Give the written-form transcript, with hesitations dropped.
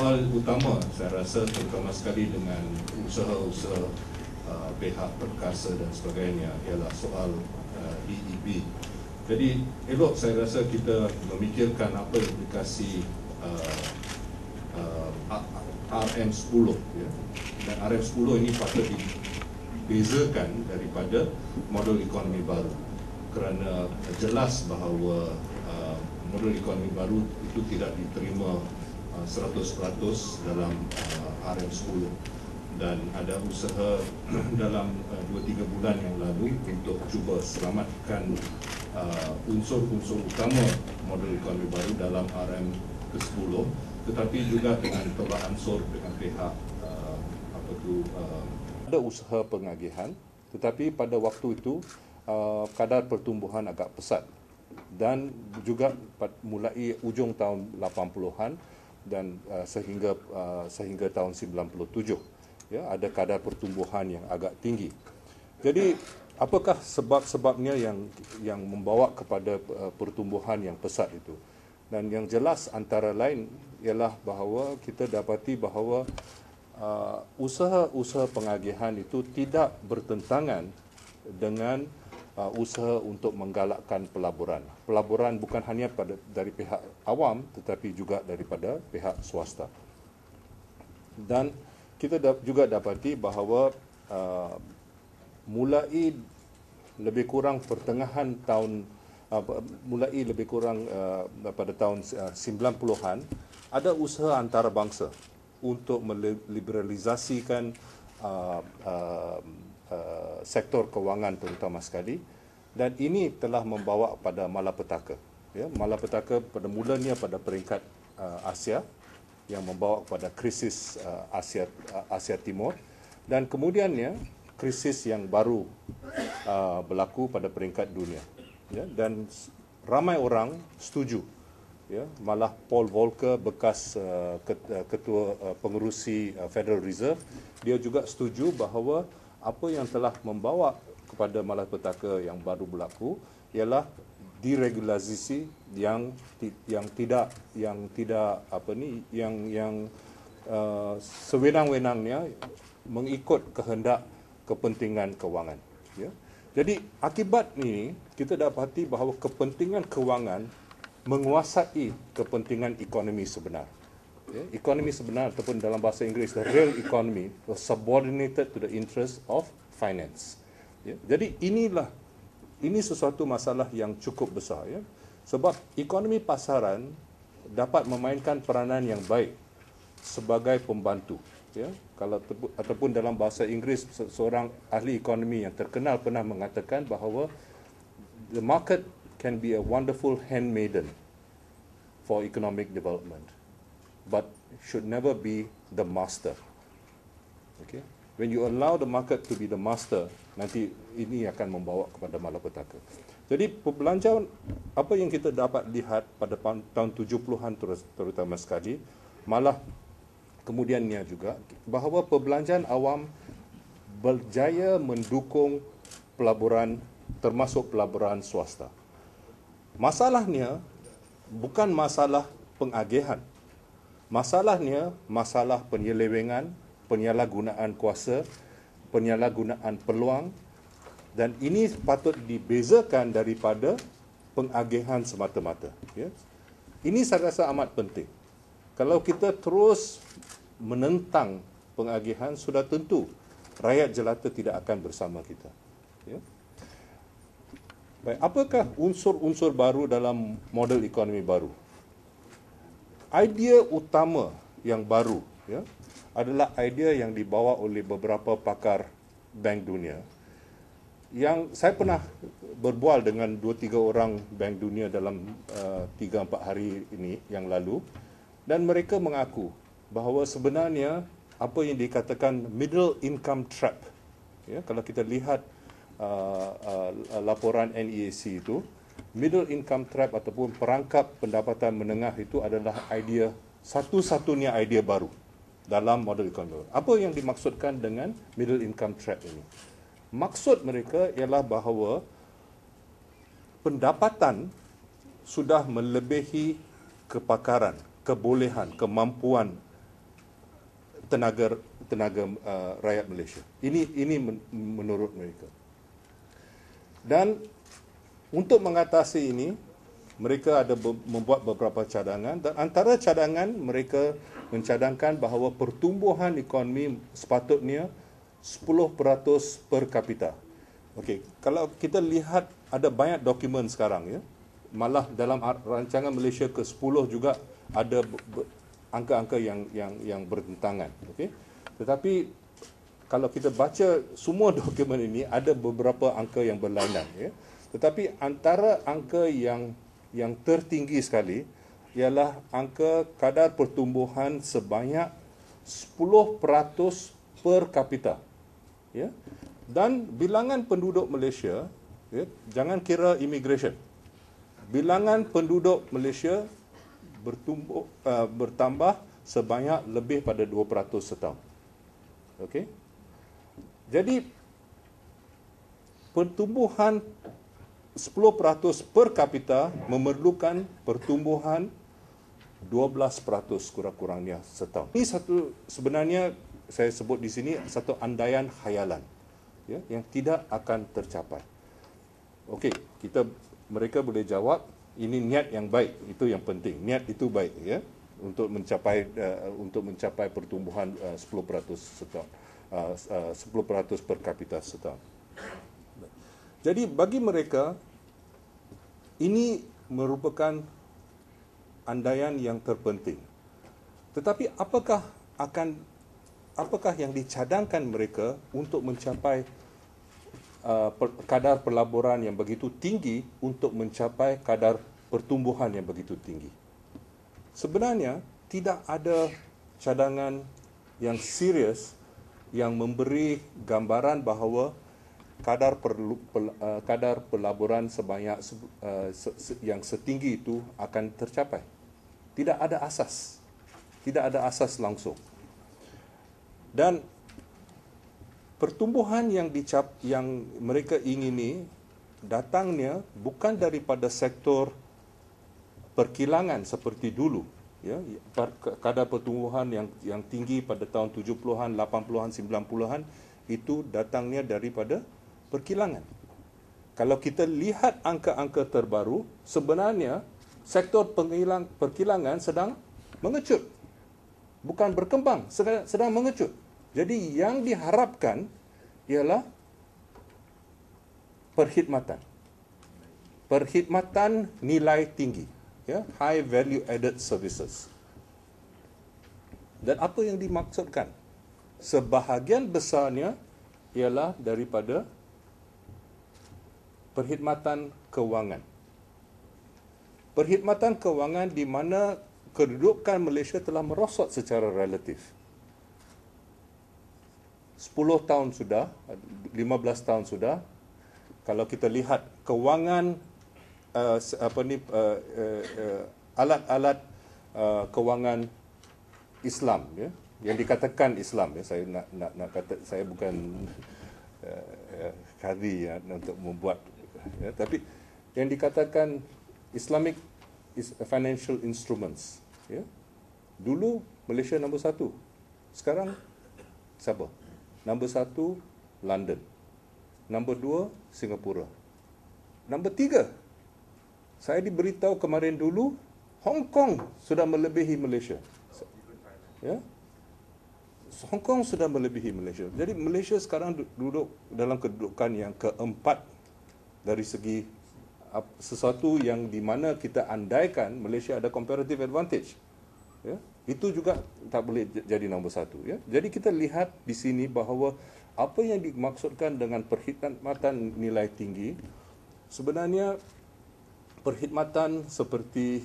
soal utama saya rasa terutama sekali dengan usaha-usaha pihak perkasa dan sebagainya ialah soal EEB. Jadi elok saya rasa kita memikirkan apa implikasi RM10 ya. Dan RM10 ini patut dibezakan daripada model ekonomi baru kerana jelas bahawa model ekonomi baru itu tidak diterima 100% dalam RM10 dan ada usaha dalam 2-3 bulan yang lalu untuk cuba selamatkan unsur-unsur utama model ekonomi baru dalam RM ke-10, tetapi juga dengan tolak ansur dengan pihak ada usaha pengagihan, tetapi pada waktu itu kadar pertumbuhan agak pesat dan juga mulai ujung tahun 80-an dan sehingga tahun 97 ya, ada kadar pertumbuhan yang agak tinggi. Jadi apakah sebab-sebabnya yang membawa kepada pertumbuhan yang pesat itu? Dan yang jelas antara lain ialah bahawa kita dapati bahawa usaha-usaha pengagihan itu tidak bertentangan dengan usaha untuk menggalakkan pelaburan. Pelaburan bukan hanya dari pihak awam tetapi juga daripada pihak swasta. Dan kita juga dapati bahawa mulai lebih kurang pertengahan tahun pada tahun 90-an ada usaha antarabangsa untuk meliberalisasikan sektor kewangan terutama sekali, dan ini telah membawa pada malapetaka. Ya, malapetaka pada mulanya pada peringkat Asia yang membawa kepada krisis Asia Timur, dan kemudiannya krisis yang baru berlaku pada peringkat dunia. Ya, dan ramai orang setuju. Ya, malah Paul Volcker, bekas ketua pengerusi Federal Reserve, dia juga setuju bahawa apa yang telah membawa kepada malapetaka yang baru berlaku ialah deregulasi yang sewenang-wenangnya mengikut kehendak kepentingan kewangan. Ya. Jadi akibat ini kita dapati bahawa kepentingan kewangan menguasai kepentingan ekonomi sebenar. Ya, ekonomi sebenar ataupun dalam bahasa Inggeris the real economy was subordinated to the interest of finance. Ya, jadi ini sesuatu masalah yang cukup besar, ya. Sebab ekonomi pasaran dapat memainkan peranan yang baik sebagai pembantu, ya. Kalau ataupun dalam bahasa Inggeris seorang ahli ekonomi yang terkenal pernah mengatakan bahawa the market can be a wonderful handmaiden for economic development, but should never be the master. Okay? When you allow the market to be the master, nanti ini akan membawa kepada malapetaka. Jadi perbelanjaan apa yang kita dapat lihat pada tahun 70-an terutama sekali, malah kemudiannya juga bahawa perbelanjaan awam berjaya mendukung pelaburan, termasuk pelaburan swasta. Masalahnya bukan masalah pengagihan. Masalahnya masalah penyelewengan, penyalahgunaan kuasa, penyalahgunaan peluang, dan ini patut dibezakan daripada pengagihan semata-mata. Ya. Ini saya rasa amat penting. Kalau kita terus menentang pengagihan, sudah tentu rakyat jelata tidak akan bersama kita. Ya. Baik, apakah unsur-unsur baru dalam model ekonomi baru? Idea utama yang baru, ya, adalah idea yang dibawa oleh beberapa pakar Bank Dunia. Yang saya pernah berbual dengan 2-3 orang Bank Dunia dalam 3-4 hari ini yang lalu, dan mereka mengaku bahawa sebenarnya apa yang dikatakan middle income trap, ya, kalau kita lihat laporan NEAC itu, middle income trap ataupun perangkap pendapatan menengah itu adalah idea satu-satunya idea baru dalam model ekonomi. Apa yang dimaksudkan dengan middle income trap ini? Maksud mereka ialah bahawa pendapatan sudah melebihi kepakaran, kebolehan, kemampuan tenaga rakyat Malaysia. Ini menurut mereka. Dan untuk mengatasi ini, mereka ada membuat beberapa cadangan, dan antara cadangan mereka mencadangkan bahawa pertumbuhan ekonomi sepatutnya 10% per kapita. Okey, kalau kita lihat ada banyak dokumen sekarang, ya. Malah dalam rancangan Malaysia ke-10 juga ada angka-angka yang bertentangan. Okey. Tetapi kalau kita baca semua dokumen ini, ada beberapa angka yang berlainan, ya. Tetapi antara angka yang tertinggi sekali ialah angka kadar pertumbuhan sebanyak 10% per kapita, ya. Dan bilangan penduduk Malaysia, ya, jangan kira immigration. Bilangan penduduk Malaysia bertambah sebanyak lebih pada 2% setahun. Okey. Jadi pertumbuhan 10% per kapita memerlukan pertumbuhan 12% kurang-kurangnya setahun. Ini sebenarnya saya sebut di sini satu andaian khayalan, ya, yang tidak akan tercapai. Okey, mereka boleh jawab ini niat yang baik, itu yang penting. Niat itu baik, ya, untuk mencapai pertumbuhan 10% setahun, 10% per kapita setahun. Jadi bagi mereka ini merupakan andaian yang terpenting. Tetapi apakah yang dicadangkan mereka untuk mencapai kadar pelaburan yang begitu tinggi untuk mencapai kadar pertumbuhan yang begitu tinggi? Sebenarnya tidak ada cadangan yang serius yang memberi gambaran bahawa kadar pelaburan sebanyak yang setinggi itu akan tercapai. Tidak ada asas. Tidak ada asas langsung. Dan pertumbuhan yang mereka ingini datangnya bukan daripada sektor perkilangan seperti dulu, ya. Kadar pertumbuhan yang tinggi pada tahun 70-an, 80-an, 90-an itu datangnya daripada perkilangan. Kalau kita lihat angka-angka terbaru, sebenarnya sektor perkilangan sedang mengecut. Bukan berkembang, sedang mengecut. Jadi yang diharapkan ialah perkhidmatan. Perkhidmatan nilai tinggi, ya, high value added services. Dan apa yang dimaksudkan? Sebahagian besarnya ialah daripada perkhidmatan kewangan. Perkhidmatan kewangan di mana kedudukan Malaysia telah merosot secara relatif. 10 tahun sudah, 15 tahun sudah. Kalau kita lihat kewangan alat-alat kewangan Islam, ya, yang dikatakan Islam, ya, saya nak kata, saya bukan qadhi, ya, untuk membuat, ya, tapi yang dikatakan Islamic financial instruments, ya. Dulu Malaysia nombor 1. Sekarang siapa? Nombor 1 London. Nombor 2 Singapura. Nombor 3, saya diberitahu kemarin dulu Hong Kong sudah melebihi Malaysia. Ya. Hong Kong sudah melebihi Malaysia. Jadi Malaysia sekarang duduk dalam kedudukan yang keempat dari segi sesuatu yang di mana kita andaikan Malaysia ada comparative advantage. Ya. Itu juga tak boleh jadi nombor 1. Ya. Jadi kita lihat di sini bahawa apa yang dimaksudkan dengan perkhidmatan nilai tinggi, sebenarnya perkhidmatan seperti